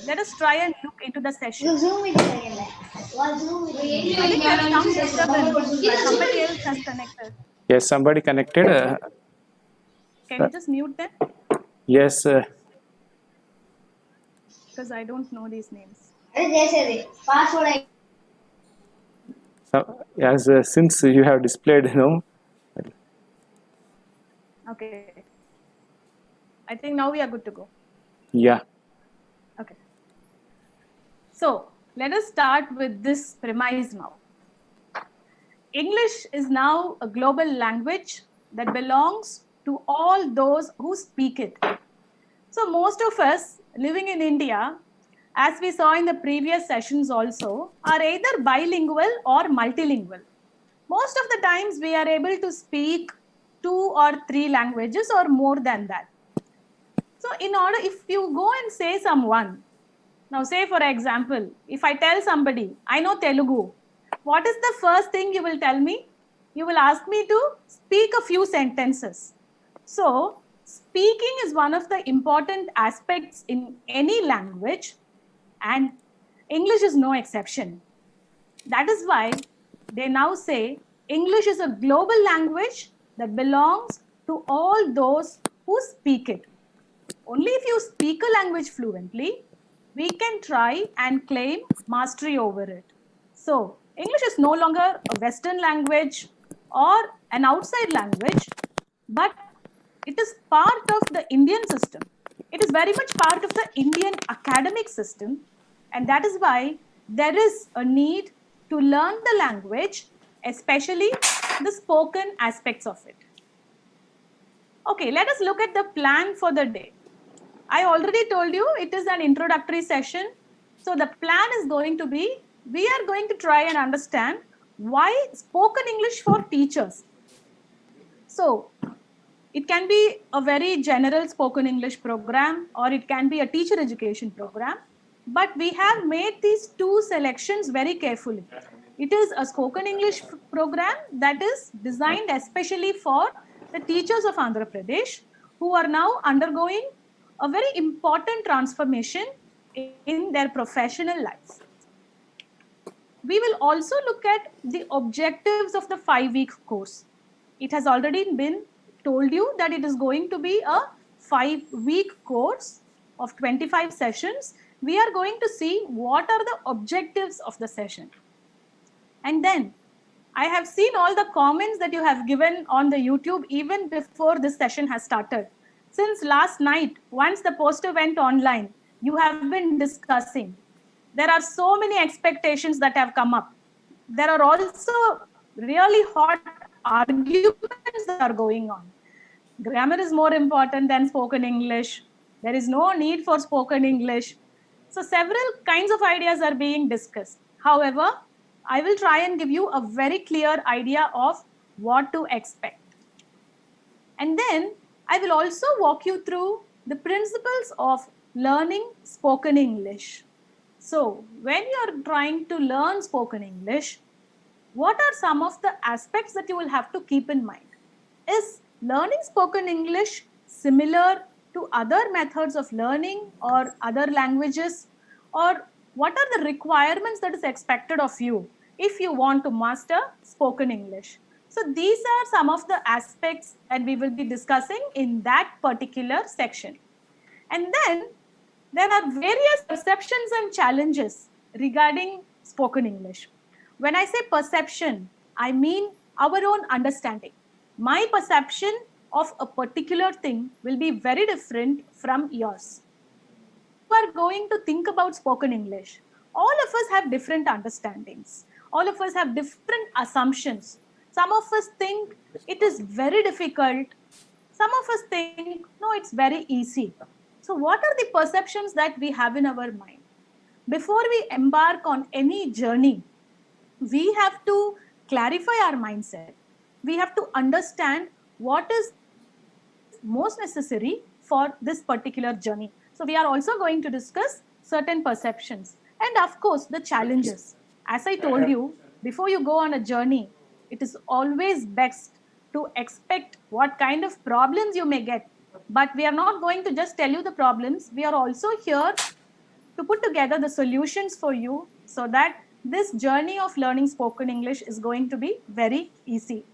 Let us try and look into the session. Zoom meeting again. I think there is some disturbance. Somebody else has connected. Yes, somebody connected. Can you just mute them? Yes, Because I don't know these names. Password. so, as since you have displayed, Okay. I think now we are good to go. yeah. Okay. So let us start with this premise now. English is now a global language that belongs to all those who speak it. So most of us living in India, as we saw in the previous sessions also, are either bilingual or multilingual. Most of the times we are able to speak 2 or 3 languages or more than that. So if you go and say someone, now say for example, if I tell somebody, I know Telugu, what is the first thing you will tell me? You will ask me to speak a few sentences. So speaking is one of the important aspects in any language, and English is no exception. That is why they now say English is a global language that belongs to all those who speak it. Only if you speak a language fluently, we can try and claim mastery over it. So, English is no longer a Western language or an outside language, but it is part of the Indian system. It is very much part of the Indian academic system, and that is why there is a need to learn the language, especially the spoken aspects of it. Okay, let us look at the plan for the day. I already told you it is an introductory session. So the plan is going to be, we are going to try and understand why spoken English for teachers. So it can be a very general spoken English program, or it can be a teacher education program. But we have made these 2 selections very carefully. It is a spoken English program that is designed especially for the teachers of Andhra Pradesh who are now undergoing a very important transformation in their professional lives. We will also look at the objectives of the 5-week course. It has already been told you that it is going to be a 5-week course of 25 sessions. We are going to see what are the objectives of the session. And then I have seen all the comments that you have given on the YouTube even before this session has started. Since last night, once the poster went online, you have been discussing. There are so many expectations that have come up. There are also really hot arguments that are going on. Grammar is more important than spoken English. There is no need for spoken English. So several kinds of ideas are being discussed. However, I will try and give you a very clear idea of what to expect. And then I will also walk you through the principles of learning spoken English. So when you are trying to learn spoken English, what are some of the aspects that you will have to keep in mind? Is learning spoken English similar to other methods of learning or other languages? Or what are the requirements that is expected of you if you want to master spoken English? So these are some of the aspects that we will be discussing in that particular section. And then there are various perceptions and challenges regarding spoken English. When I say perception, I mean our own understanding. My perception of a particular thing will be very different from yours. You are going to think about spoken English. All of us have different understandings. All of us have different assumptions. Some of us think it is very difficult. Some of us think, no, it's very easy. So what are the perceptions that we have in our mind? Before we embark on any journey, we have to clarify our mindset. We have to understand what is most necessary for this particular journey. So we are also going to discuss certain perceptions and of course the challenges. As I told you, before you go on a journey, it is always best to expect what kind of problems you may get. But we are not going to just tell you the problems. We are also here to put together the solutions for you so that this journey of learning spoken English is going to be very easy.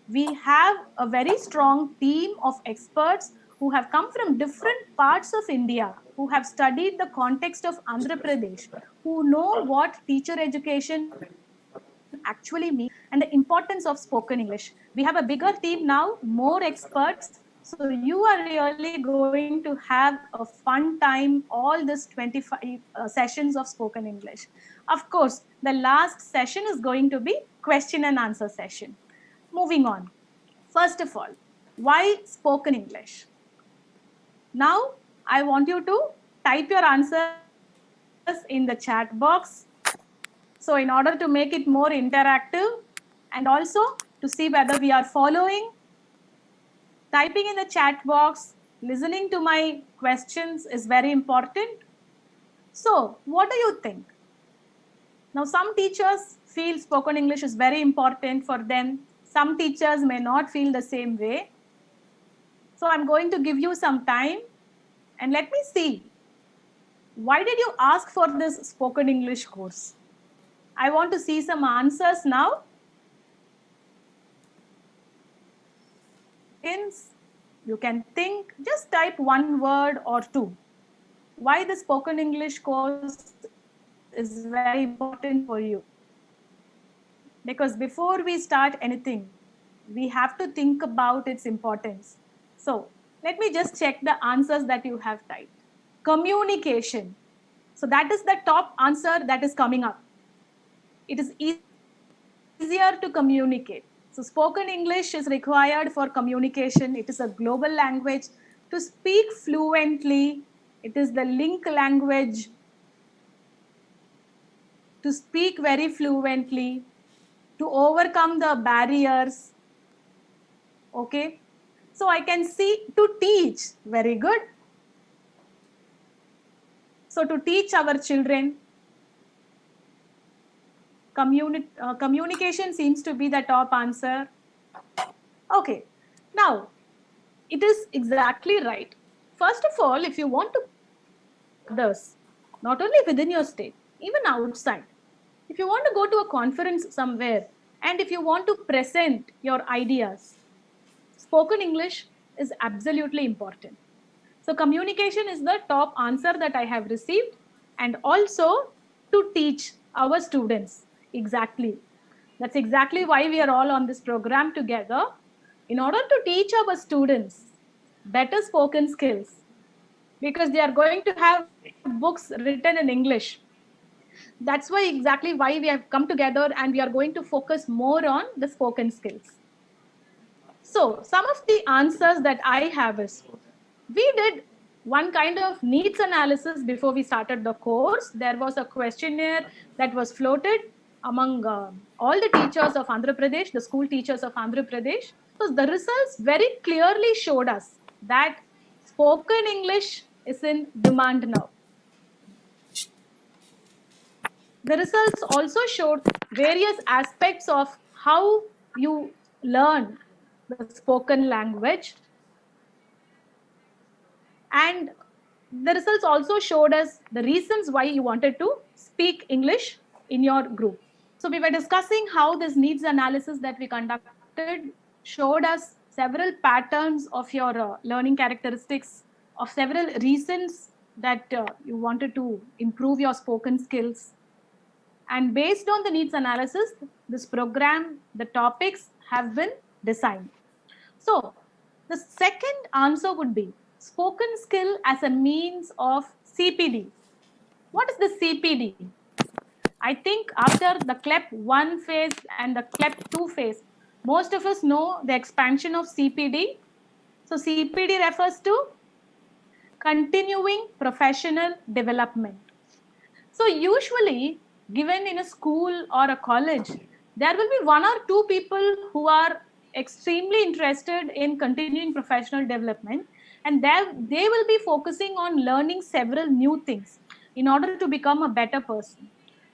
We have a very strong team of experts who have come from different parts of India, who have studied the context of Andhra Pradesh, who know what teacher education actually means and the importance of spoken English. We have a bigger team now, more experts. So you are really going to have a fun time all this 25 sessions of spoken English. Of course, the last session is going to be question and answer session. Moving on. First of all, why spoken English? Now, I want you to type your answers in the chat box. So in order to make it more interactive and also to see whether we are following, typing in the chat box, listening to my questions is very important. So what do you think? Now some teachers feel spoken English is very important for them. Some teachers may not feel the same way. So I'm going to give you some time and let me see. Why did you ask for this spoken English course? I want to see some answers now. You can think, just type one word or two. Why the spoken English course is very important for you. Because before we start anything, we have to think about its importance. So let me just check the answers that you have typed. Communication. So that is the top answer that is coming up. It is easier to communicate. So spoken English is required for communication. It is a global language. To speak fluently, it is the link language. To speak very fluently, to overcome the barriers. Okay. So I can see to teach. Very good. So to teach our children, communication seems to be the top answer. Okay, now it is exactly right. First of all, if you want to others, not only within your state, even outside, if you want to go to a conference somewhere and if you want to present your ideas, spoken English is absolutely important. So communication is the top answer that I have received, and also to teach our students. Exactly. That's exactly why we are all on this program together. In order to teach our students better spoken skills, because they are going to have books written in English. That's why exactly why we have come together and we are going to focus more on the spoken skills. So some of the answers that I have is, we did one kind of needs analysis before we started the course. There was a questionnaire that was floated among all the teachers of Andhra Pradesh, the school teachers of Andhra Pradesh. So the results very clearly showed us that spoken English is in demand now. The results also showed various aspects of how you learn the spoken language. And the results also showed us the reasons why you wanted to speak English in your group. So we were discussing how this needs analysis that we conducted showed us several patterns of your learning characteristics, of several reasons that you wanted to improve your spoken skills. And based on the needs analysis, this program, the topics have been designed. So the second answer would be spoken skill as a means of CPD. What is the CPD? I think after the CLEP 1 phase and the CLEP 2 phase, most of us know the expansion of CPD. So CPD refers to continuing professional development. So usually, given in a school or a college, there will be one or two people who are extremely interested in continuing professional development, and they will be focusing on learning several new things in order to become a better person.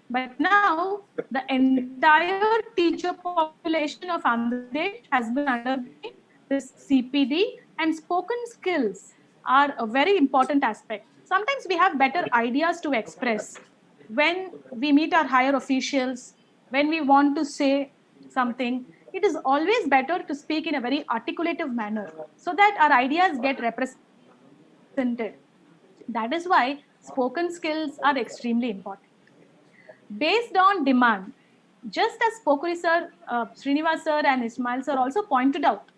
But now, the entire teacher population of Andhra Pradesh has been undergoing this CPD, and spoken skills are a very important aspect. sometimes we have better ideas to express when we meet our higher officials, when we want to say something. It is always better to speak in a very articulative manner so that our ideas get represented. That is why spoken skills are extremely important. Based on demand, just as Pokuri sir, Srinivas sir and Ismail sir also pointed out,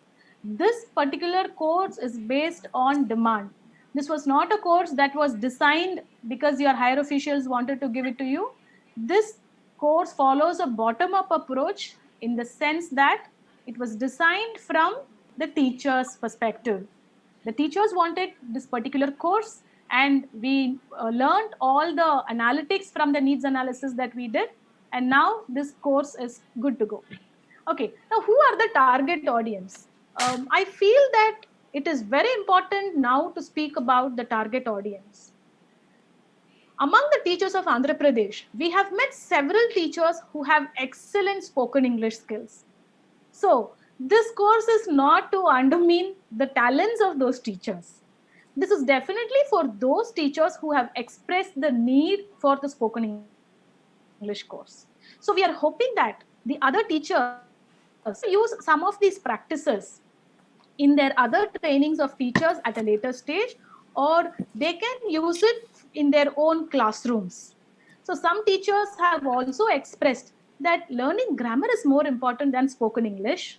this particular course is based on demand. This was not a course that was designed because your higher officials wanted to give it to you. This course follows a bottom-up approach in the sense that it was designed from the teacher's perspective. The teachers wanted this particular course, and we learned all the analytics from the needs analysis that we did, and now this course is good to go. Okay, now who are the target audience? I feel that it is very important now to speak about the target audience. Among the teachers of Andhra Pradesh, we have met several teachers who have excellent spoken English skills. So, this course is not to undermine the talents of those teachers. This is definitely for those teachers who have expressed the need for the spoken English course. So, we are hoping that the other teachers use some of these practices in their other trainings of teachers at a later stage, or they can use it in their own classrooms. So some teachers have also expressed that learning grammar is more important than spoken English.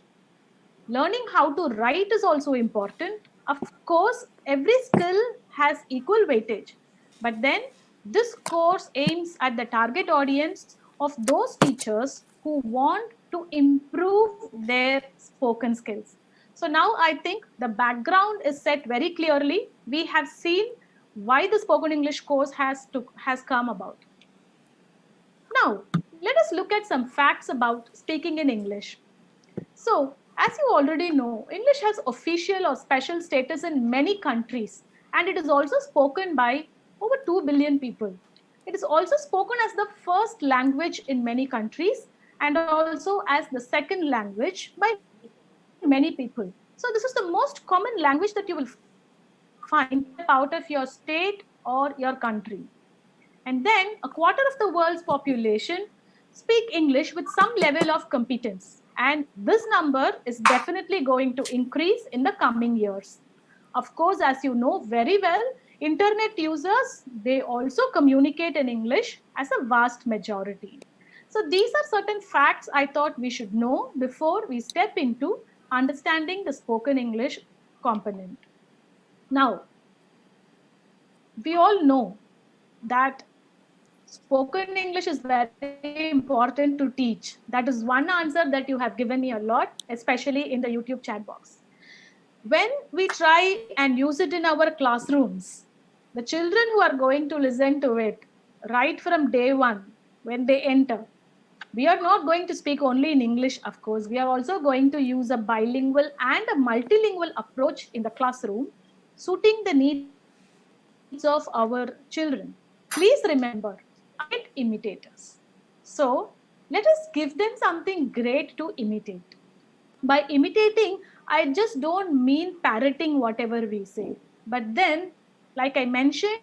Learning how to write is also important. Of course, every skill has equal weightage, but then this course aims at the target audience of those teachers who want to improve their spoken skills. So now I think the background is set very clearly. We have seen why the spoken English course has come about. Now, let us look at some facts about speaking in English. So, as you already know, English has official or special status in many countries, and it is also spoken by over 2 billion people. It is also spoken as the first language in many countries and also as the second language by many people. So this is the most common language that you will find out of your state or your country. And then a quarter of the world's population speak English with some level of competence. And this number is definitely going to increase in the coming years. Of course, as you know very well, internet users, they also communicate in English as a vast majority. So these are certain facts I thought we should know before we step into understanding the spoken English component. Now, we all know that spoken English is very important to teach. That is one answer that you have given me a lot, especially in the YouTube chat box. When we try and use it in our classrooms, the children who are going to listen to it right from day one, when they enter, we are not going to speak only in English, of course. We are also going to use a bilingual and a multilingual approach in the classroom, suiting the needs of our children. Please remember, imitators. So let us give them something great to imitate. By imitating, I just don't mean parroting whatever we say. But then, like I mentioned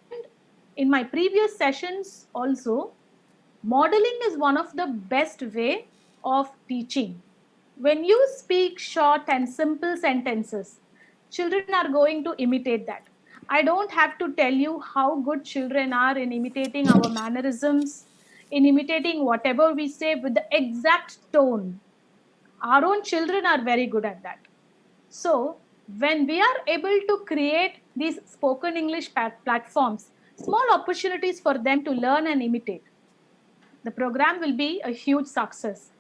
in my previous sessions also, modeling is one of the best way of teaching. When you speak short and simple sentences, children are going to imitate that. I don't have to tell you how good children are in imitating our mannerisms, in imitating whatever we say with the exact tone. Our own children are very good at that. So, when we are able to create these spoken English platforms, small opportunities for them to learn and imitate, the program will be a huge success.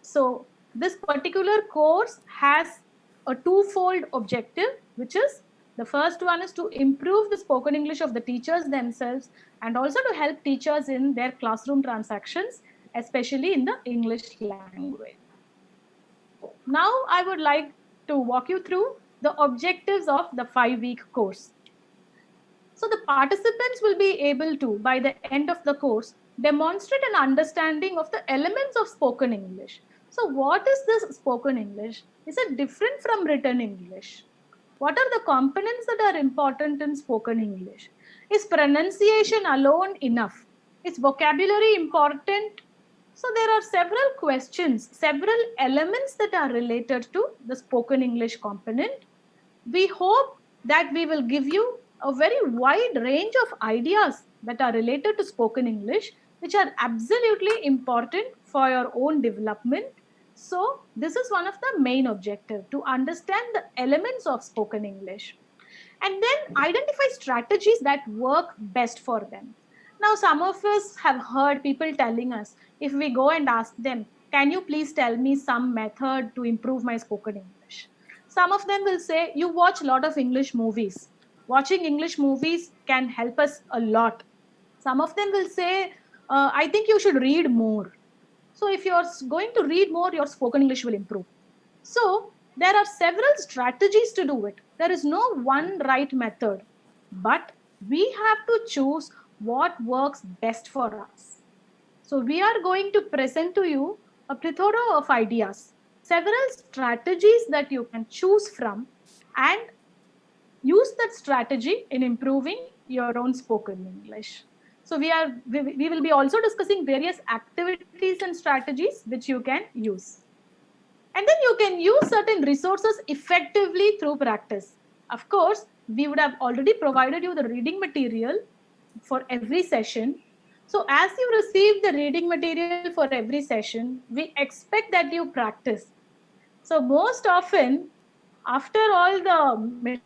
So, this particular course has a twofold objective, which is the first one is to improve the spoken English of the teachers themselves and also to help teachers in their classroom transactions, especially in the English language. Now, I would like to walk you through the objectives of the 5-week course. So, the participants will be able to, by the end of the course, demonstrate an understanding of the elements of spoken English. So, what is this spoken English? Is it different from written English? What are the components that are important in spoken English? Is pronunciation alone enough? Is vocabulary important? So there are several questions, several elements that are related to the spoken English component. We hope that we will give you a very wide range of ideas that are related to spoken English, which are absolutely important for your own development. So this is one of the main objectives, to understand the elements of spoken English and then identify strategies that work best for them. Now, some of us have heard people telling us, if we go and ask them, can you please tell me some method to improve my spoken English? Some of them will say, you watch a lot of English movies. Watching English movies can help us a lot. Some of them will say, I think you should read more. So if you're going to read more, your spoken English will improve. So there are several strategies to do it. There is no one right method, but we have to choose what works best for us. So we are going to present to you a plethora of ideas, several strategies that you can choose from and use that strategy in improving your own spoken English. So we will be also discussing various activities and strategies which you can use. And then you can use certain resources effectively through practice. Of course, we would have already provided you the reading material for every session. So as you receive the reading material for every session, we expect that you practice. So most often, after all the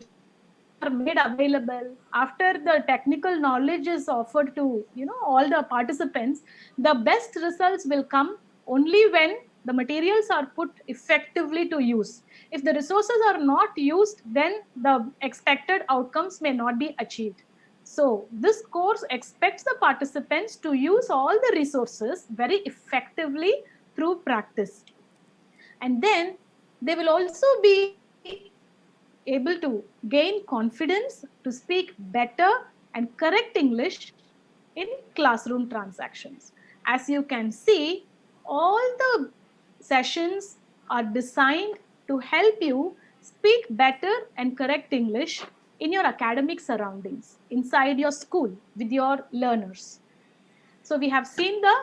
are made available, after the technical knowledge is offered to all the participants, the best results will come only when the materials are put effectively to use. If the resources are not used, then the expected outcomes may not be achieved. So this course expects the participants to use all the resources very effectively through practice. And then they will also be able to gain confidence to speak better and correct English in classroom transactions. As you can see, all the sessions are designed to help you speak better and correct English in your academic surroundings, inside your school with your learners. So we have seen the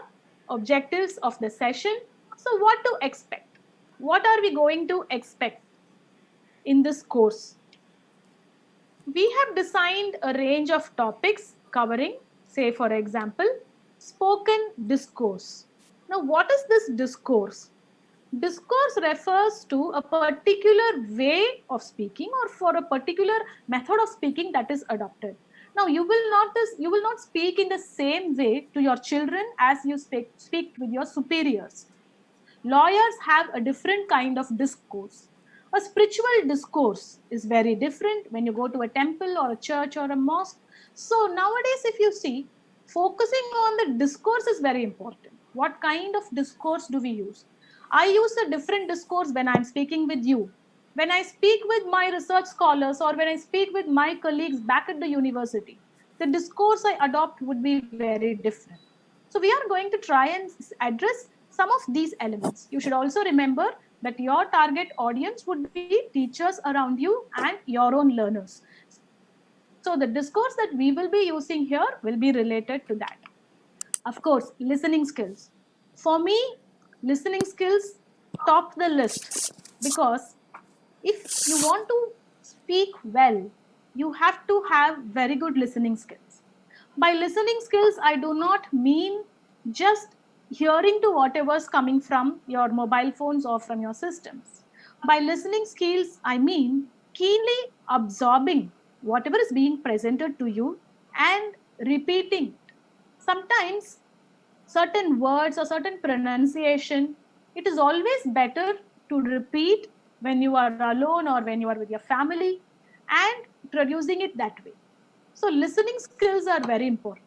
objectives of the session. So what to expect? What are we going to expect in this course? We have designed a range of topics covering, say for example, spoken discourse. Now what is this discourse? Discourse refers to a particular way of speaking or for a particular method of speaking that is adopted. Now you will not speak in the same way to your children as you speak with your superiors. Lawyers have a different kind of discourse. A spiritual discourse is very different when you go to a temple or a church or a mosque. So nowadays, if you see, focusing on the discourse is very important. What kind of discourse do we use? I use a different discourse when I'm speaking with you. When I speak with my research scholars or when I speak with my colleagues back at the university, the discourse I adopt would be very different. So we are going to try and address some of these elements. You should also remember that your target audience would be teachers around you and your own learners. So the discourse that we will be using here will be related to that. Of course, listening skills. For me, listening skills top the list, because if you want to speak well, you have to have very good listening skills. By listening skills, I do not mean just hearing to whatever's coming from your mobile phones or from your systems. By listening skills, I mean keenly absorbing whatever is being presented to you and repeating it. Sometimes certain words or certain pronunciation, it is always better to repeat when you are alone or when you are with your family and producing it that way. So listening skills are very important.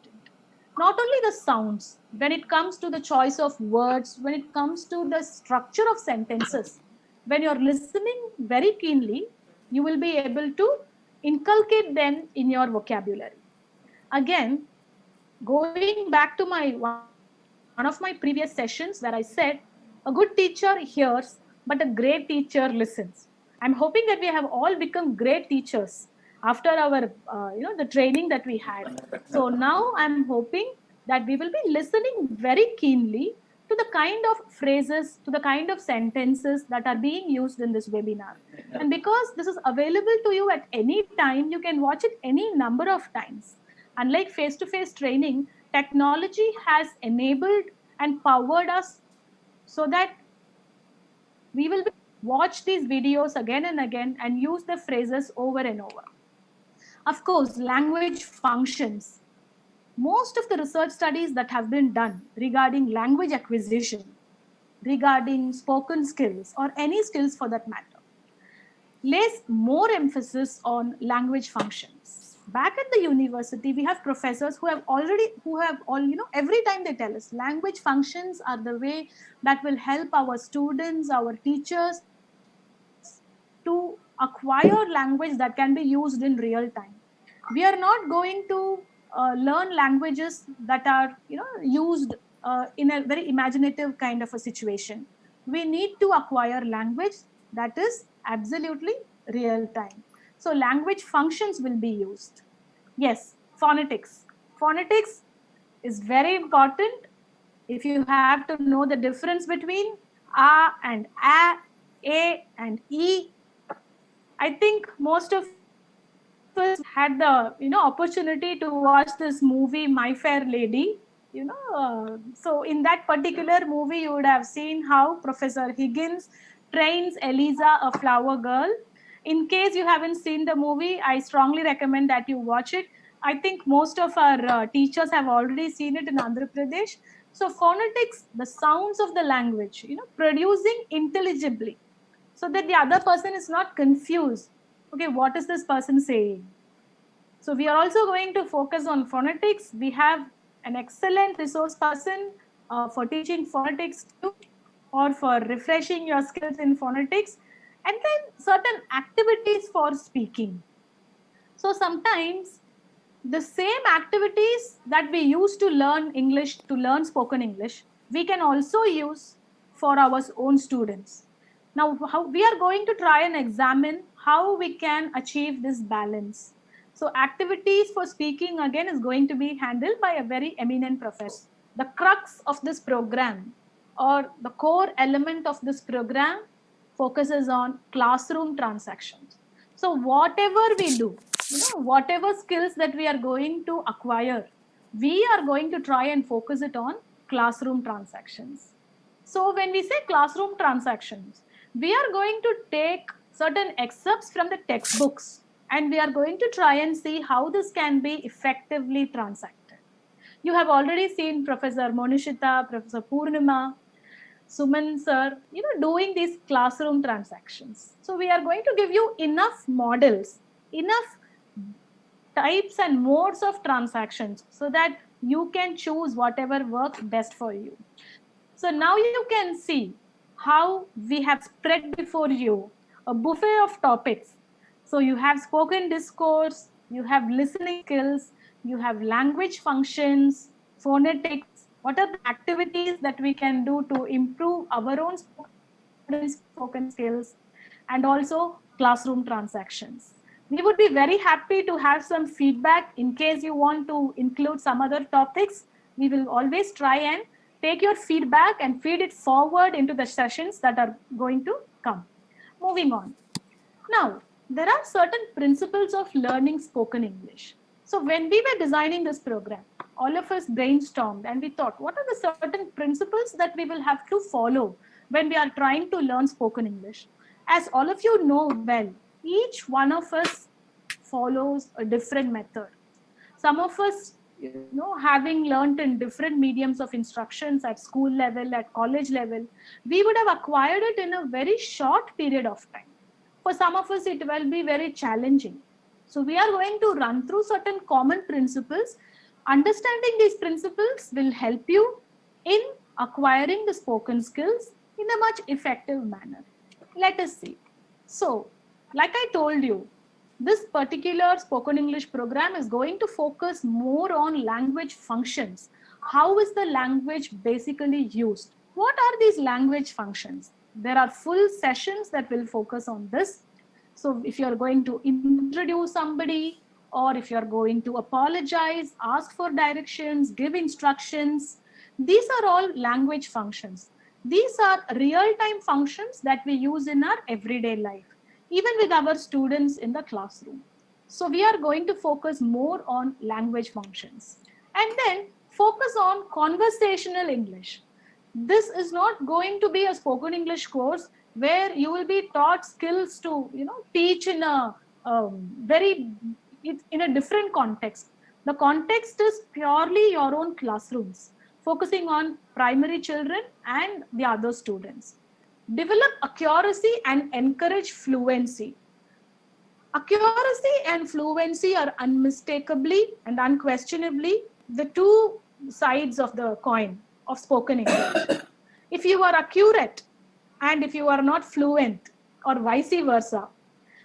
Not only the sounds, when it comes to the choice of words, when it comes to the structure of sentences, when you're listening very keenly, you will be able to inculcate them in your vocabulary. Again, going back to one of my previous sessions where I said, a good teacher hears, but a great teacher listens. I'm hoping that we have all become great teachers. after our, the training that we had. So now I'm hoping that we will be listening very keenly to the kind of phrases, to the kind of sentences that are being used in this webinar. And because this is available to you at any time, you can watch it any number of times. Unlike face-to-face training, technology has enabled and powered us so that we will watch these videos again and again and use the phrases over and over. Of course, language functions. Most of the research studies that have been done regarding language acquisition, regarding spoken skills, or any skills for that matter, lays more emphasis on language functions. Back at the university, we have professors who have every time they tell us language functions are the way that will help our students, our teachers to acquire language that can be used in real time. We are not going to learn languages that are used in a very imaginative kind of a situation. We need to acquire language that is absolutely real time. So language functions will be used. Yes, phonetics. Phonetics is very important. If you have to know the difference between a and a and e, I think most of us had the opportunity to watch this movie My Fair Lady. So in that particular movie, you would have seen how Professor Higgins trains Eliza, a flower girl. In case you haven't seen the movie, I strongly recommend that you watch it. I think most of our teachers have already seen it in Andhra Pradesh. So phonetics, the sounds of the language, producing intelligibly, so that the other person is not confused. Okay, what is this person saying? So we are also going to focus on phonetics. We have an excellent resource person for teaching phonetics too, or for refreshing your skills in phonetics, and then certain activities for speaking. So sometimes the same activities that we use to learn English, to learn spoken English, we can also use for our own students. Now, how we are going to try and examine how we can achieve this balance. So activities for speaking again is going to be handled by a very eminent professor. The crux of this program, or the core element of this program, focuses on classroom transactions. So whatever we do, whatever skills that we are going to acquire, we are going to try and focus it on classroom transactions. So when we say classroom transactions, we are going to take certain excerpts from the textbooks and we are going to try and see how this can be effectively transacted. You have already seen Professor Monishita, Professor Purnima, Suman sir, doing these classroom transactions. So we are going to give you enough models, enough types and modes of transactions so that you can choose whatever works best for you. So now you can see how we have spread before you a buffet of topics. So you have spoken discourse, you have listening skills, you have language functions, phonetics. What are the activities that we can do to improve our own spoken skills, and also classroom transactions. We would be very happy to have some feedback in case you want to include some other topics. We will always try and take your feedback and feed it forward into the sessions that are going to come. Moving on. Now, there are certain principles of learning spoken English. So when we were designing this program, all of us brainstormed and we thought, what are the certain principles that we will have to follow when we are trying to learn spoken English? As all of you know well, each one of us follows a different method. Some of us, having learned in different mediums of instructions at school level, at college level, we would have acquired it in a very short period of time. For some of us, it will be very challenging. So we are going to run through certain common principles. Understanding these principles will help you in acquiring the spoken skills in a much effective manner. Let us see. So, like I told you, this particular spoken English program is going to focus more on language functions. How is the language basically used? What are these language functions? There are full sessions that will focus on this. So if you're going to introduce somebody, or if you're going to apologize, ask for directions, give instructions, these are all language functions. These are real-time functions that we use in our everyday life, even with our students in the classroom. So we are going to focus more on language functions, and then focus on conversational English. This is not going to be a spoken English course where you will be taught skills to teach in a very in a different context. The context is purely your own classrooms, focusing on primary children and the other students. Develop accuracy and encourage fluency. Accuracy and fluency are unmistakably and unquestionably the two sides of the coin of spoken English. If you are accurate and if you are not fluent, or vice versa,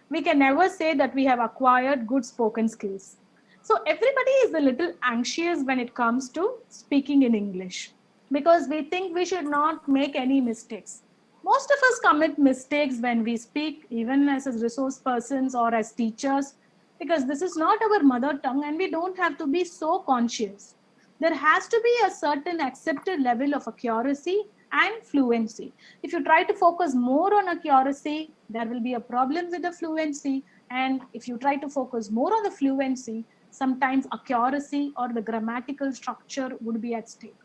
we can never say that we have acquired good spoken skills. So everybody is a little anxious when it comes to speaking in English, because we think we should not make any mistakes. Most of us commit mistakes when we speak, even as resource persons or as teachers, because this is not our mother tongue and we don't have to be so conscious. There has to be a certain accepted level of accuracy and fluency. If you try to focus more on accuracy, there will be a problem with the fluency. And if you try to focus more on the fluency, sometimes accuracy or the grammatical structure would be at stake.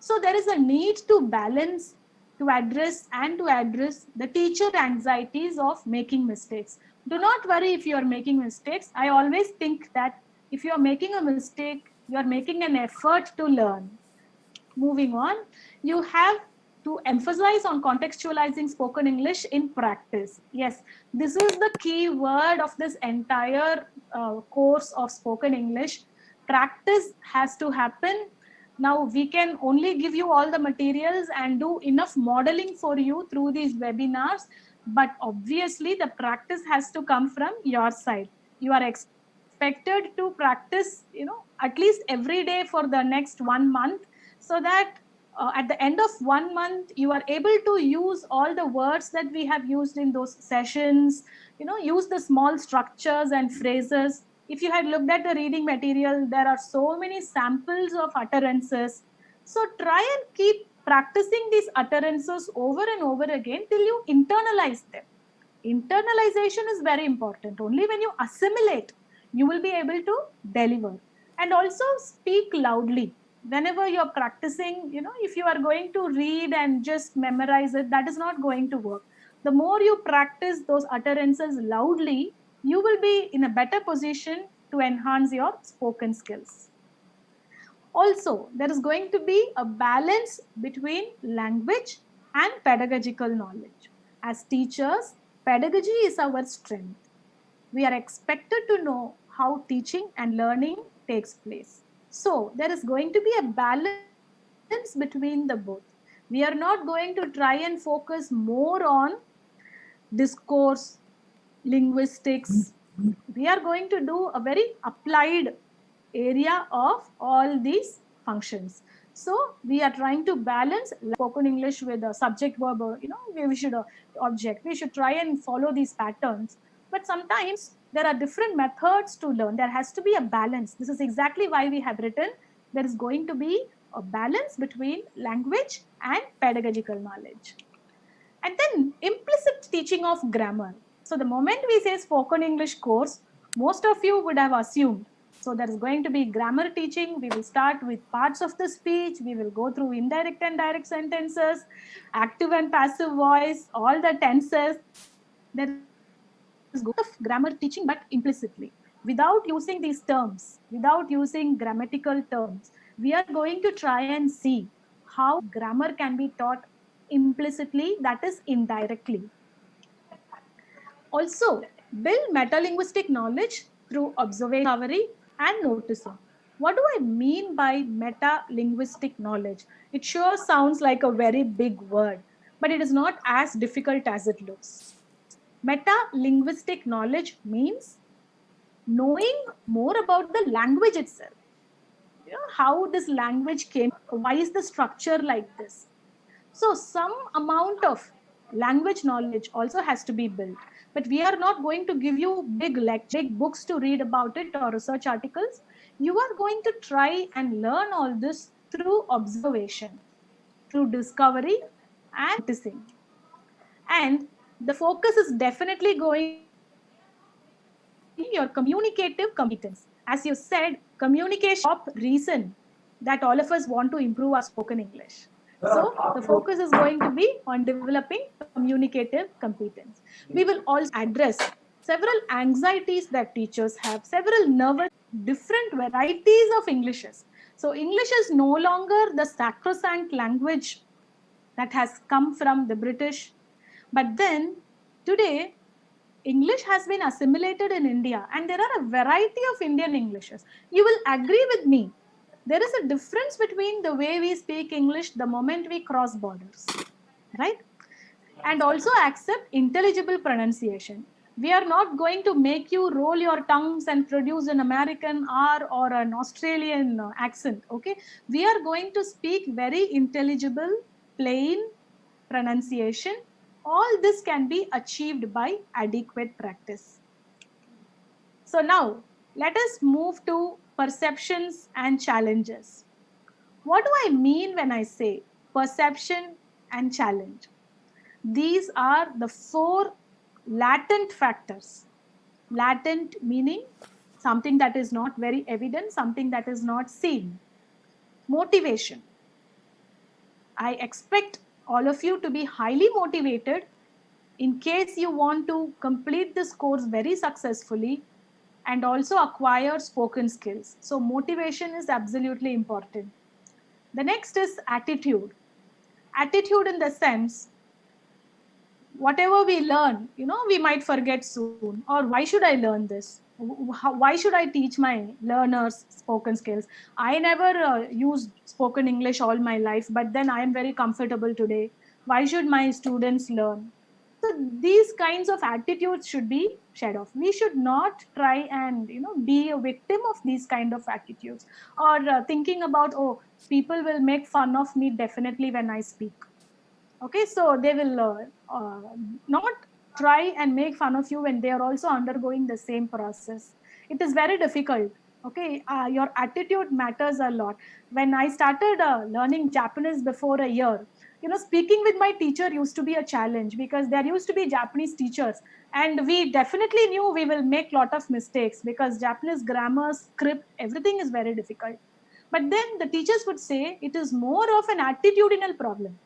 So there is a need to balance, to address the teacher anxieties of making mistakes. Do not worry if you are making mistakes. I always think that if you are making a mistake, you are making an effort to learn. Moving on, you have to emphasize on contextualizing spoken English in practice. Yes, this is the key word of this entire course of spoken English. Practice has to happen. Now, we can only give you all the materials and do enough modeling for you through these webinars, but obviously the practice has to come from your side. You are expected to practice, at least every day for the next 1 month, so that at the end of 1 month, you are able to use all the words that we have used in those sessions, use the small structures and phrases. If you had looked at the reading material, there are so many samples of utterances. So try and keep practicing these utterances over and over again till you internalize them. Internalization is very important. Only when you assimilate, you will be able to deliver. And also speak loudly. Whenever you're practicing, if you are going to read and just memorize it, that is not going to work. The more you practice those utterances loudly, you will be in a better position to enhance your spoken skills. Also, there is going to be a balance between language and pedagogical knowledge. As teachers, pedagogy is our strength. We are expected to know how teaching and learning takes place. So there is going to be a balance between the both. We are not going to try and focus more on discourse, linguistics. We are going to do a very applied area of all these functions. So we are trying to balance spoken English with a subject verb, we should object. We should try and follow these patterns. But sometimes there are different methods to learn. There has to be a balance. This is exactly why we have written there is going to be a balance between language and pedagogical knowledge. And then implicit teaching of grammar. So the moment we say spoken English course, most of you would have assumed. So there is going to be grammar teaching. We will start with parts of the speech. We will go through indirect and direct sentences, active and passive voice, all the tenses. There is good of grammar teaching, but implicitly. Without using these terms, without using grammatical terms, we are going to try and see how grammar can be taught implicitly, that is indirectly. Also, build metalinguistic knowledge through observation and noticing. What do I mean by metalinguistic knowledge? It sure sounds like a very big word, but it is not as difficult as it looks. Metalinguistic knowledge means knowing more about the language itself. How this language came, why is the structure like this? So some amount of language knowledge also has to be built. But we are not going to give you big books to read about it or research articles. You are going to try and learn all this through observation, through discovery and noticing. And the focus is definitely going your communicative competence. As you said, communication top reason that all of us want to improve our spoken English. So the focus is going to be on developing communicative competence. We will also address several anxieties that teachers have, several nervous, different varieties of Englishes. So English is no longer the sacrosanct language that has come from the British. But then today, English has been assimilated in India, and there are a variety of Indian Englishes. You will agree with me. There is a difference between the way we speak English the moment we cross borders, right? And also accept intelligible pronunciation. We are not going to make you roll your tongues and produce an American R or an Australian accent, okay? We are going to speak very intelligible, plain pronunciation. All this can be achieved by adequate practice. So now, let us move to perceptions and challenges. What do I mean when I say perception and challenge? These are the 4 latent factors. Latent meaning something that is not very evident, something that is not seen. Motivation. I expect all of you to be highly motivated in case you want to complete this course very successfully and also acquire spoken skills. So motivation is absolutely important. The next is attitude. Attitude in the sense, whatever we learn, we might forget soon. Or why should I learn this? Why should I teach my learners spoken skills? I never used spoken English all my life, but then I am very comfortable today. Why should my students learn? So these kinds of attitudes should be shed off. We should not try and be a victim of these kind of attitudes, or thinking about, oh, people will make fun of me definitely when I speak. Okay, so they will not try and make fun of you when they are also undergoing the same process. It is very difficult. Okay, your attitude matters a lot. When I started learning Japanese before a year, speaking with my teacher used to be a challenge, because there used to be Japanese teachers, and we definitely knew we will make lot of mistakes because Japanese grammar, script, everything is very difficult. But then the teachers would say it is more of an attitudinal problem.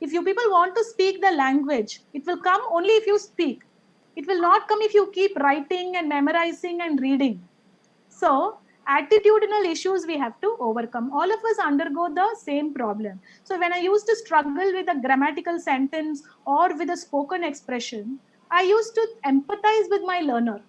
If you people want to speak the language, it will come only if you speak. It will not come if you keep writing and memorizing and reading. So attitudinal issues we have to overcome. All of us undergo the same problem. So when I used to struggle with a grammatical sentence or with a spoken expression, I used to empathize with my learner.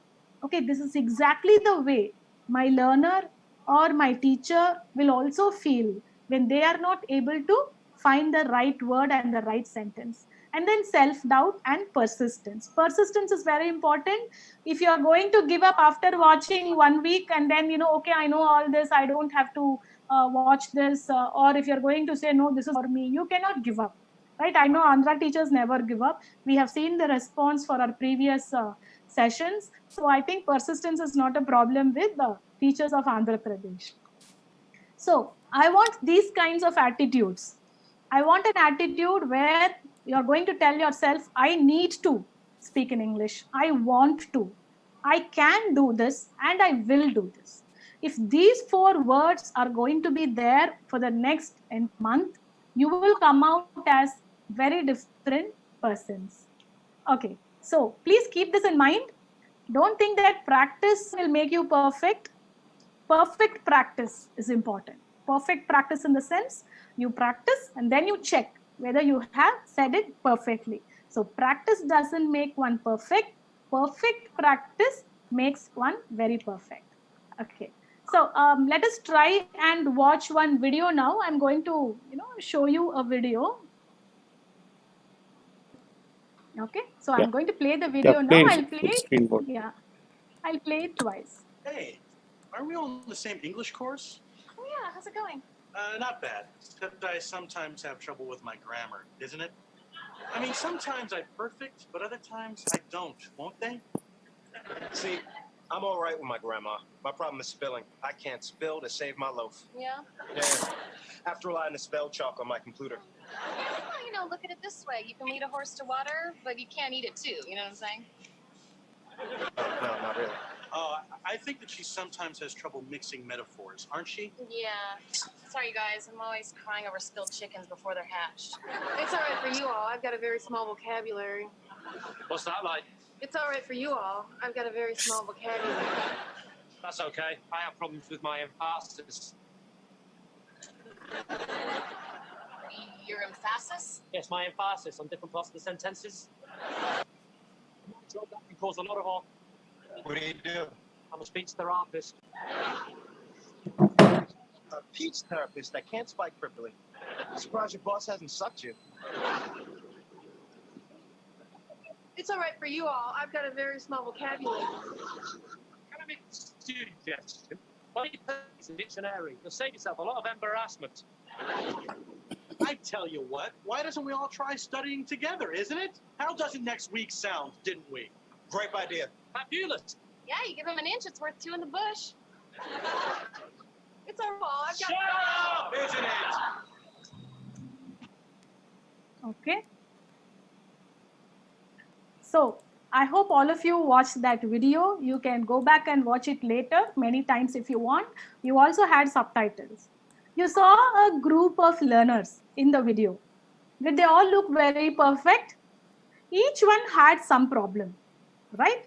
Okay, this is exactly the way my learner or my teacher will also feel when they are not able to find the right word and the right sentence. And then self-doubt and persistence. Persistence is very important. If you are going to give up after watching 1 week and then, okay, I know all this, I don't have to watch this, or if you're going to say, no, this is for me, you cannot give up, right? I know Andhra teachers never give up. We have seen the response for our previous sessions. So I think persistence is not a problem with the teachers of Andhra Pradesh. So I want these kinds of attitudes. I want an attitude where you're going to tell yourself, I need to speak in English. I want to. I can do this and I will do this. If these 4 words are going to be there for the next month, you will come out as very different persons. Okay, so please keep this in mind. Don't think that practice will make you perfect. Perfect practice is important. Perfect practice in the sense you practice and then you check whether you have said it perfectly. So practice doesn't make one perfect. Perfect practice makes one very perfect. Okay. So let us try and watch one video now. I'm going to show you a video. Okay. So I'm going to play the video now. I'll play it. Yeah. I'll play it twice. Hey, are we all in the same English course? Oh yeah. How's it going? Not bad, except I sometimes have trouble with my grammar, isn't it? I mean, sometimes I'm perfect, but other times I don't, won't they? See, I'm all right with my grandma. My problem is spilling. I can't spill to save my loaf. Yeah? Yeah. After relying to spell chalk on my computer. Well, you know, look at it this way. You can lead a horse to water, but you can't eat it too. You know what I'm saying? No, not really. I think that she sometimes has trouble mixing metaphors, aren't she? Yeah. Sorry, guys. I'm always crying over spilled chickens before they're hatched. It's all right for you all. I've got a very small vocabulary. What's that like? It's all right for you all. I've got a very small vocabulary. That's okay. I have problems with my emphasis. Your emphasis? Yes, my emphasis on different parts of the sentences. So that can cause a lot of harm. What do you do? I'm a speech therapist. A speech therapist that can't spike properly. Surprised your boss hasn't sucked you. It's all right for you all. I've got a very small vocabulary. Can I make a suggestion? Why don't you put the dictionary? You'll save yourself a lot of embarrassment. I tell you what, why doesn't we all try studying together, isn't it? How doesn't next week sound, didn't we? Great idea. Fabulous. Yeah, you give him an inch, it's worth two in the bush. It's our fault. I've got. Shut up, isn't it? Okay. So I hope all of you watched that video. You can go back and watch it later many times if you want. You also had subtitles. You saw a group of learners in the video. Did they all look very perfect? Each one had some problem, right?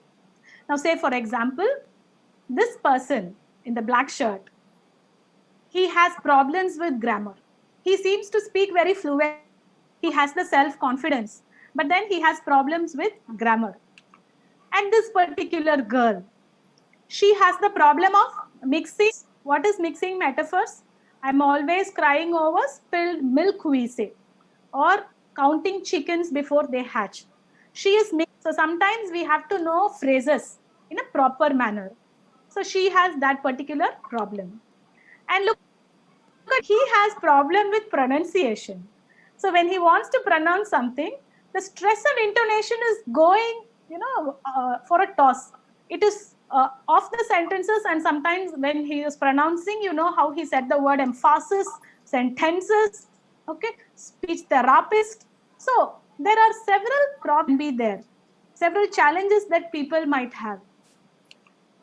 Now say for example, this person in the black shirt, he has problems with grammar. He seems to speak very fluent. He has the self-confidence, but then he has problems with grammar. And this particular girl, she has the problem of mixing. What is mixing metaphors? I'm always crying over spilled milk, we say, or counting chickens before they hatch. She is mixed. So sometimes we have to know phrases in a proper manner. So she has that particular problem. And look, he has problem with pronunciation. So when he wants to pronounce something, the stress of intonation is going, for a toss. It is off the sentences, and sometimes when he is pronouncing, you know how he said the word emphasis, sentences, okay, speech therapist. So there are several problems be there, several challenges that people might have.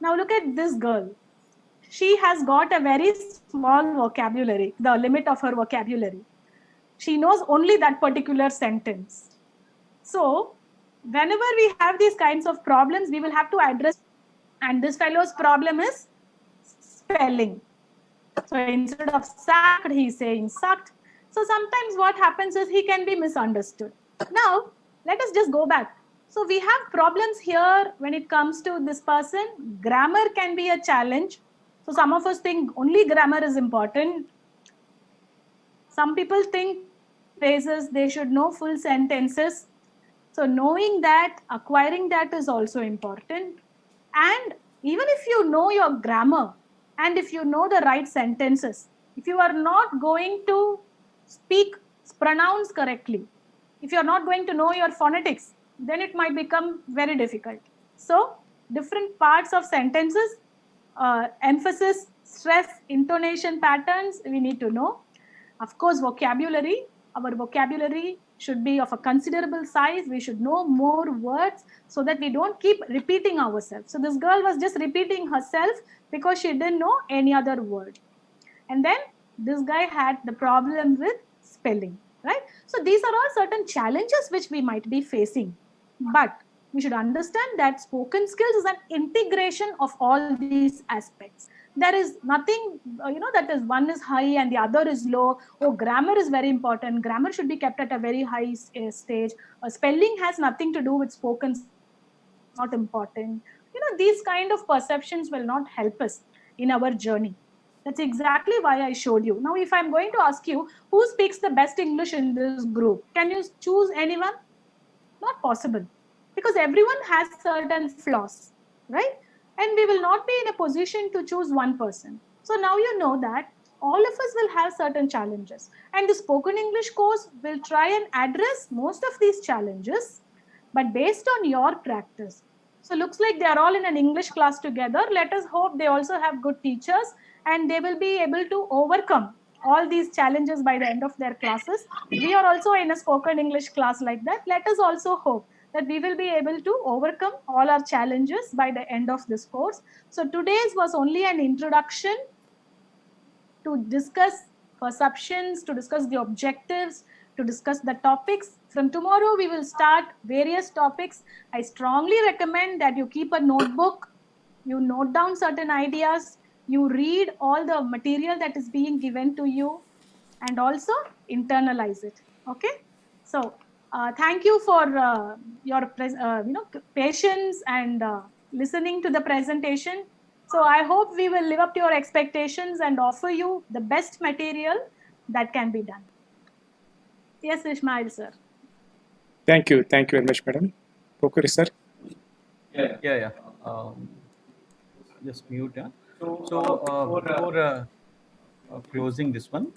Now look at this girl. She has got a very small vocabulary, the limit of her vocabulary. She knows only that particular sentence. So whenever we have these kinds of problems, we will have to address, and this fellow's problem is spelling. So instead of sacked, he's saying sucked. So sometimes what happens is he can be misunderstood. Now, let us just go back. So we have problems here when it comes to this person. Grammar can be a challenge. So some of us think only grammar is important. Some people think phrases, they should know full sentences. So knowing that, acquiring that is also important. And even if you know your grammar and if you know the right sentences, if you are not going to pronounce correctly, if you are not going to know your phonetics, then it might become very difficult. So different parts of sentences, emphasis, stress, intonation patterns, we need to know. Of course, vocabulary, our vocabulary should be of a considerable size. We should know more words so that we don't keep repeating ourselves. So this girl was just repeating herself because she didn't know any other word. And then this guy had the problem with spelling, right? So these are all certain challenges which we might be facing. But we should understand that spoken skills is an integration of all these aspects. There is nothing, that is one is high and the other is low. Oh, grammar is very important. Grammar should be kept at a very high stage. Spelling has nothing to do with spoken, not important. These kind of perceptions will not help us in our journey. That's exactly why I showed you. Now, if I'm going to ask you, who speaks the best English in this group? Can you choose anyone? Not possible, because everyone has certain flaws, right? And we will not be in a position to choose one person. So now you know that all of us will have certain challenges. And the spoken English course will try and address most of these challenges, but based on your practice. So looks like they are all in an English class together. Let us hope they also have good teachers and they will be able to overcome all these challenges by the end of their classes. We are also in a spoken English class like that. Let us also hope that we will be able to overcome all our challenges by the end of this course. So today's was only an introduction to discuss perceptions, to discuss the objectives, to discuss the topics. From tomorrow, we will start various topics. I strongly recommend that you keep a notebook, you note down certain ideas, you read all the material that is being given to you, and also internalize it. Okay? So, thank you for your patience and listening to the presentation. So I hope we will live up to your expectations and offer you the best material that can be done. Yes, Ishmael sir. Thank you very much, madam. Pokuri sir. Yeah. Just mute. Yeah. So before closing this one,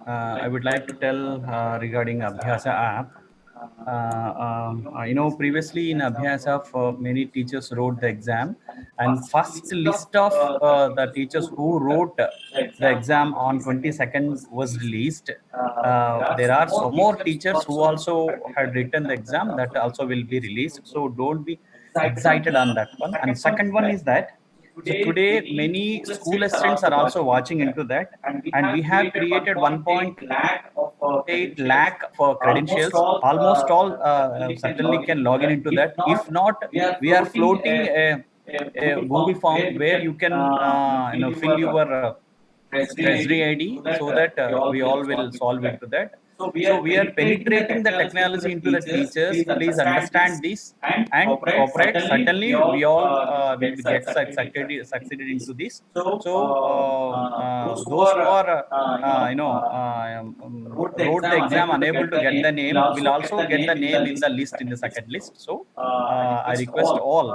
I would like to tell regarding Abhyasa app. Previously in Abhyasa, many teachers wrote the exam, and first list of the teachers who wrote the exam on 22nd was released. There are some more teachers who also had written the exam that also will be released. So don't be excited on that one. And second one is that so today many school students are also watching into that, and we have created 1.8 lakh for credentials. Almost all certainly can log in into that. If not, we are floating a Google form where you can fill your Treasury ID so that we all will solve into that. So we are penetrating the technology into the teachers. Please understand this and cooperate. Certainly, we all will get succeeded into this. So those who are wrote the exam unable to get the name will also get the name in the list, in the second list. So I request all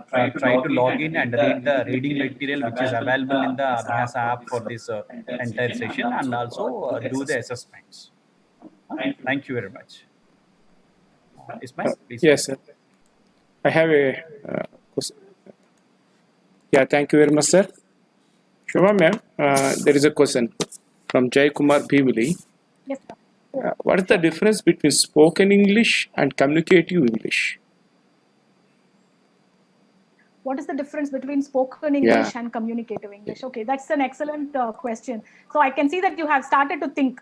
try to log in and read the reading material which is available in the Abhyasa app for this entire session, and also do the assessments. Thank you very much. Ismail, please. Yes, sir. I have a question. Yeah, thank you very much, sir. Shoma ma'am, there is a question from Jay Kumar Bhimili. Yes, sir. What is the difference between spoken English and communicative English? What is the difference between spoken English and communicative English? Okay, that's an excellent question. So I can see that you have started to think.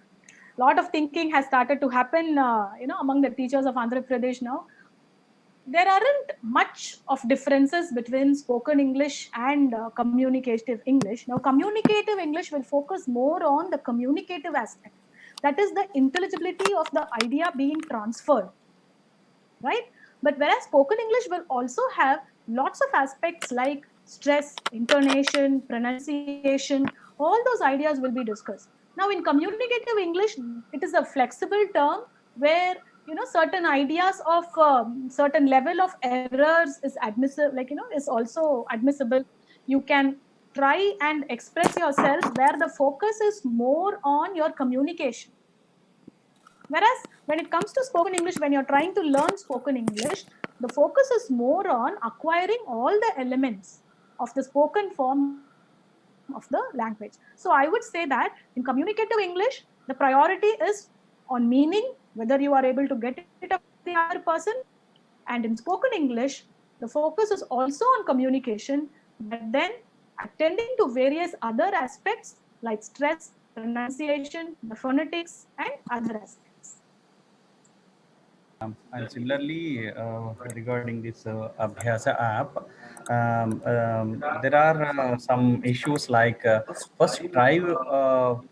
A lot of thinking has started to happen, among the teachers of Andhra Pradesh now. There aren't much of differences between spoken English and communicative English. Now, communicative English will focus more on the communicative aspect. That is the intelligibility of the idea being transferred, right? But whereas spoken English will also have lots of aspects like stress, intonation, pronunciation, all those ideas will be discussed. Now, in communicative English, it is a flexible term where certain ideas of certain level of errors is admissible, is also admissible. You can try and express yourself where the focus is more on your communication. Whereas when it comes to spoken English, when you're trying to learn spoken English, the focus is more on acquiring all the elements of the spoken form of the language. So I would say that in communicative English, the priority is on meaning, whether you are able to get it up to the other person. And in spoken English, the focus is also on communication, but then attending to various other aspects like stress, pronunciation, the phonetics, and other aspects. And similarly, regarding this Abhyasa app, there are some issues like first try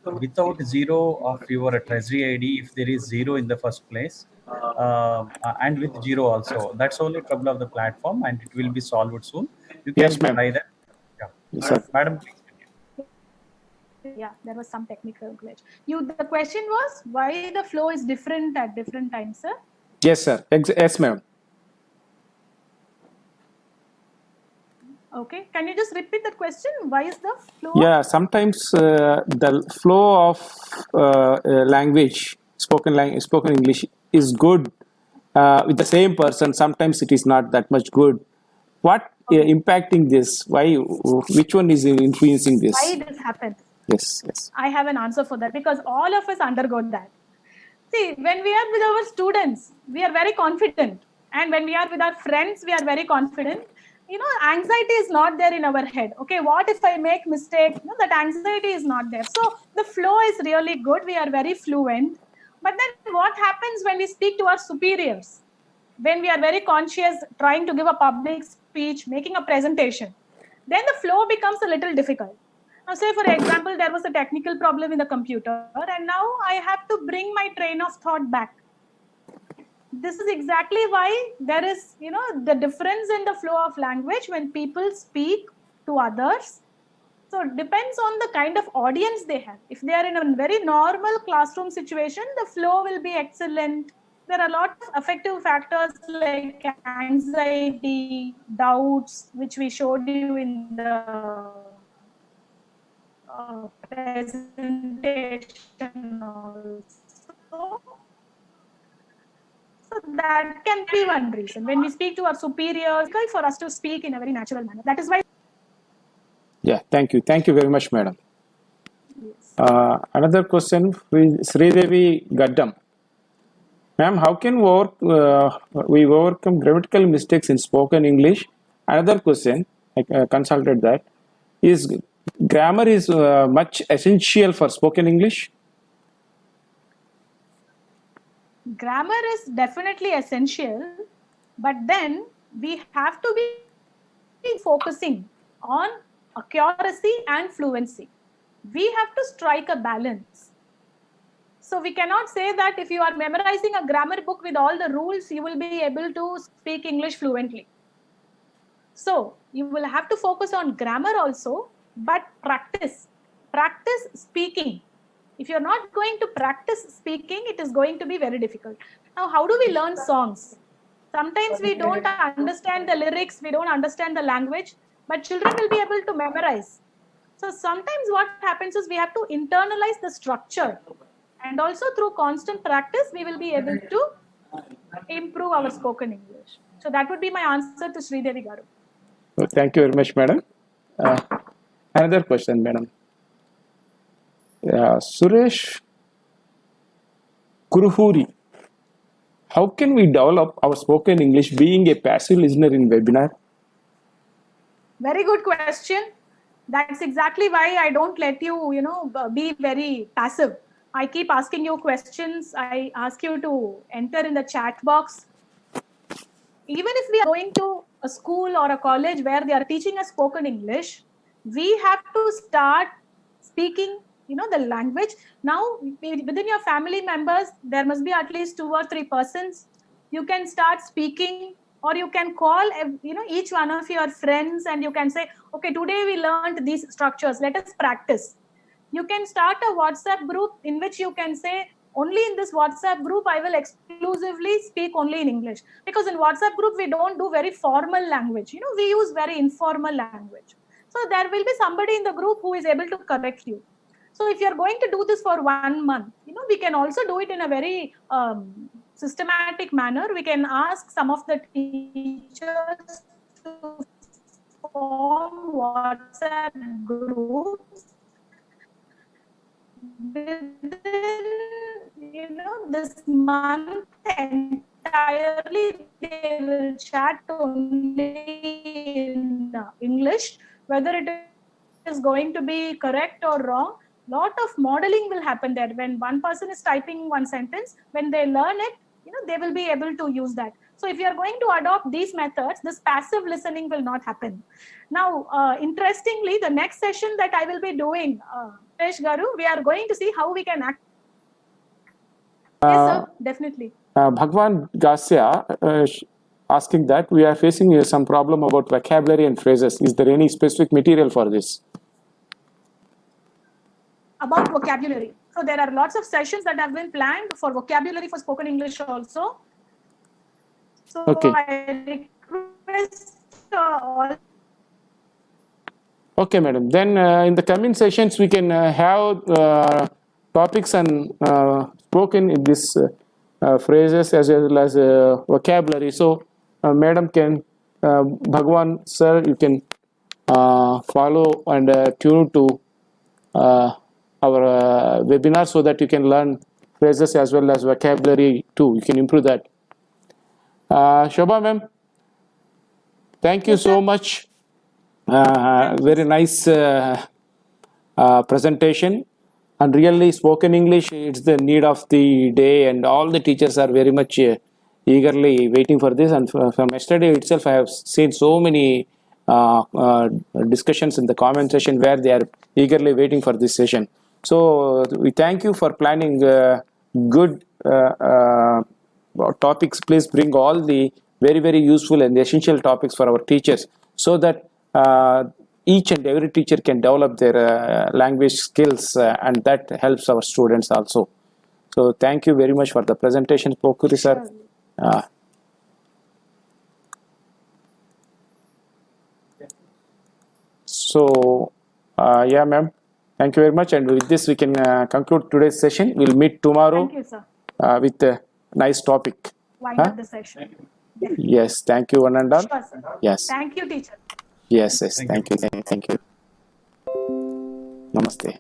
without zero of your Treasury ID if there is zero in the first place, and with zero also. That's only trouble of the platform, and it will be solved soon. You can try that. Yeah. Yes, sir. Madam, please. Yeah, there was some technical glitch. The question was why the flow is different at different times, sir? Yes, sir. Yes, ma'am. Okay, can you just repeat that question? Why is the flow? Yeah, sometimes the flow of language, spoken English is good with the same person. Sometimes it is not that much good. What impacting this? Why? Which one is influencing this? Why this happens? Yes, yes. I have an answer for that because all of us undergo that. See, when we are with our students, we are very confident. And when we are with our friends, we are very confident. You know, anxiety is not there in our head. Okay, what if I make mistake? You know, that anxiety is not there. So the flow is really good. We are very fluent. But then what happens when we speak to our superiors? When we are very conscious, trying to give a public speech, making a presentation, then the flow becomes a little difficult. Now, say for example, there was a technical problem in the computer, and now I have to bring my train of thought back. This is exactly why there is, you know, the difference in the flow of language when people speak to others. So it depends on the kind of audience they have. If they are in a very normal classroom situation, the flow will be excellent. There are a lot of affective factors like anxiety, doubts, which we showed you in the presentation also. So that can be one reason. When we speak to our superiors, it's for us to speak in a very natural manner. That is why. Yeah, thank you. Thank you very much, madam. Yes. Another question with Sridevi Gaddam. Ma'am, how can we overcome grammatical mistakes in spoken English? Another question, I consulted that, is grammar is much essential for spoken English? Grammar is definitely essential, but then we have to be focusing on accuracy and fluency. We have to strike a balance. So we cannot say that if you are memorizing a grammar book with all the rules, you will be able to speak English fluently. So you will have to focus on grammar also, but practice speaking. If you're not going to practice speaking, it is going to be very difficult. Now, how do we learn songs? Sometimes we don't understand the lyrics, we don't understand the language, but children will be able to memorize. So sometimes what happens is we have to internalize the structure, and also through constant practice, we will be able to improve our spoken English. So that would be my answer to Sridevi Garu. So thank you very much, madam. Another question, madam. Suresh Kuruhuri. How can we develop our spoken English being a passive listener in webinar? Very good question. That's exactly why I don't let you, be very passive. I keep asking you questions. I ask you to enter in the chat box. Even if we are going to a school or a college where they are teaching us spoken English, we have to start speaking, the language. Now, within your family members, there must be at least 2 or 3 persons. You can start speaking, or you can call, each one of your friends, and you can say, okay, today we learned these structures. Let us practice. You can start a WhatsApp group in which you can say, only in this WhatsApp group, I will exclusively speak only in English. Because in WhatsApp group, we don't do very formal language. We use very informal language. So there will be somebody in the group who is able to correct you. So if you're going to do this for 1 month, we can also do it in a very systematic manner. We can ask some of the teachers to form WhatsApp groups. Within, this month entirely, they will chat only in English, whether it is going to be correct or wrong. Lot of modeling will happen there. When one person is typing one sentence, when they learn it, they will be able to use that. So if you are going to adopt these methods, this passive listening will not happen. Now, interestingly, the next session that I will be doing, Suresh Garu, we are going to see how we can act. Yes, sir, definitely. Bhagwan Gasya asking that we are facing some problem about vocabulary and phrases. Is there any specific material for this? About vocabulary. So there are lots of sessions that have been planned for vocabulary for spoken English also. So okay. I request all Okay, madam. Then in the coming sessions, we can have topics and spoken in these phrases as well as vocabulary. So, madam can, Bhagwan sir, you can follow and tune to our webinar so that you can learn phrases as well as vocabulary too. You can improve that. Shobha ma'am, thank you so much. Very nice presentation, and really spoken English, it's the need of the day, and all the teachers are very much eagerly waiting for this. And from yesterday itself, I have seen so many discussions in the comment section where they are eagerly waiting for this session. So we thank you for planning good topics. Please bring all the very useful and essential topics for our teachers, so that each and every teacher can develop their language skills, and that helps our students also. So thank you very much for the presentation, Pokuri sir. Yeah, ma'am. Thank you very much. And with this, we can conclude today's session. We'll meet tomorrow. Thank you, sir. With a nice topic. Wind up the session. Yes, thank you, one and all. Sure, sir. Yes. Thank you, teacher. Yes, thank you. Namaste.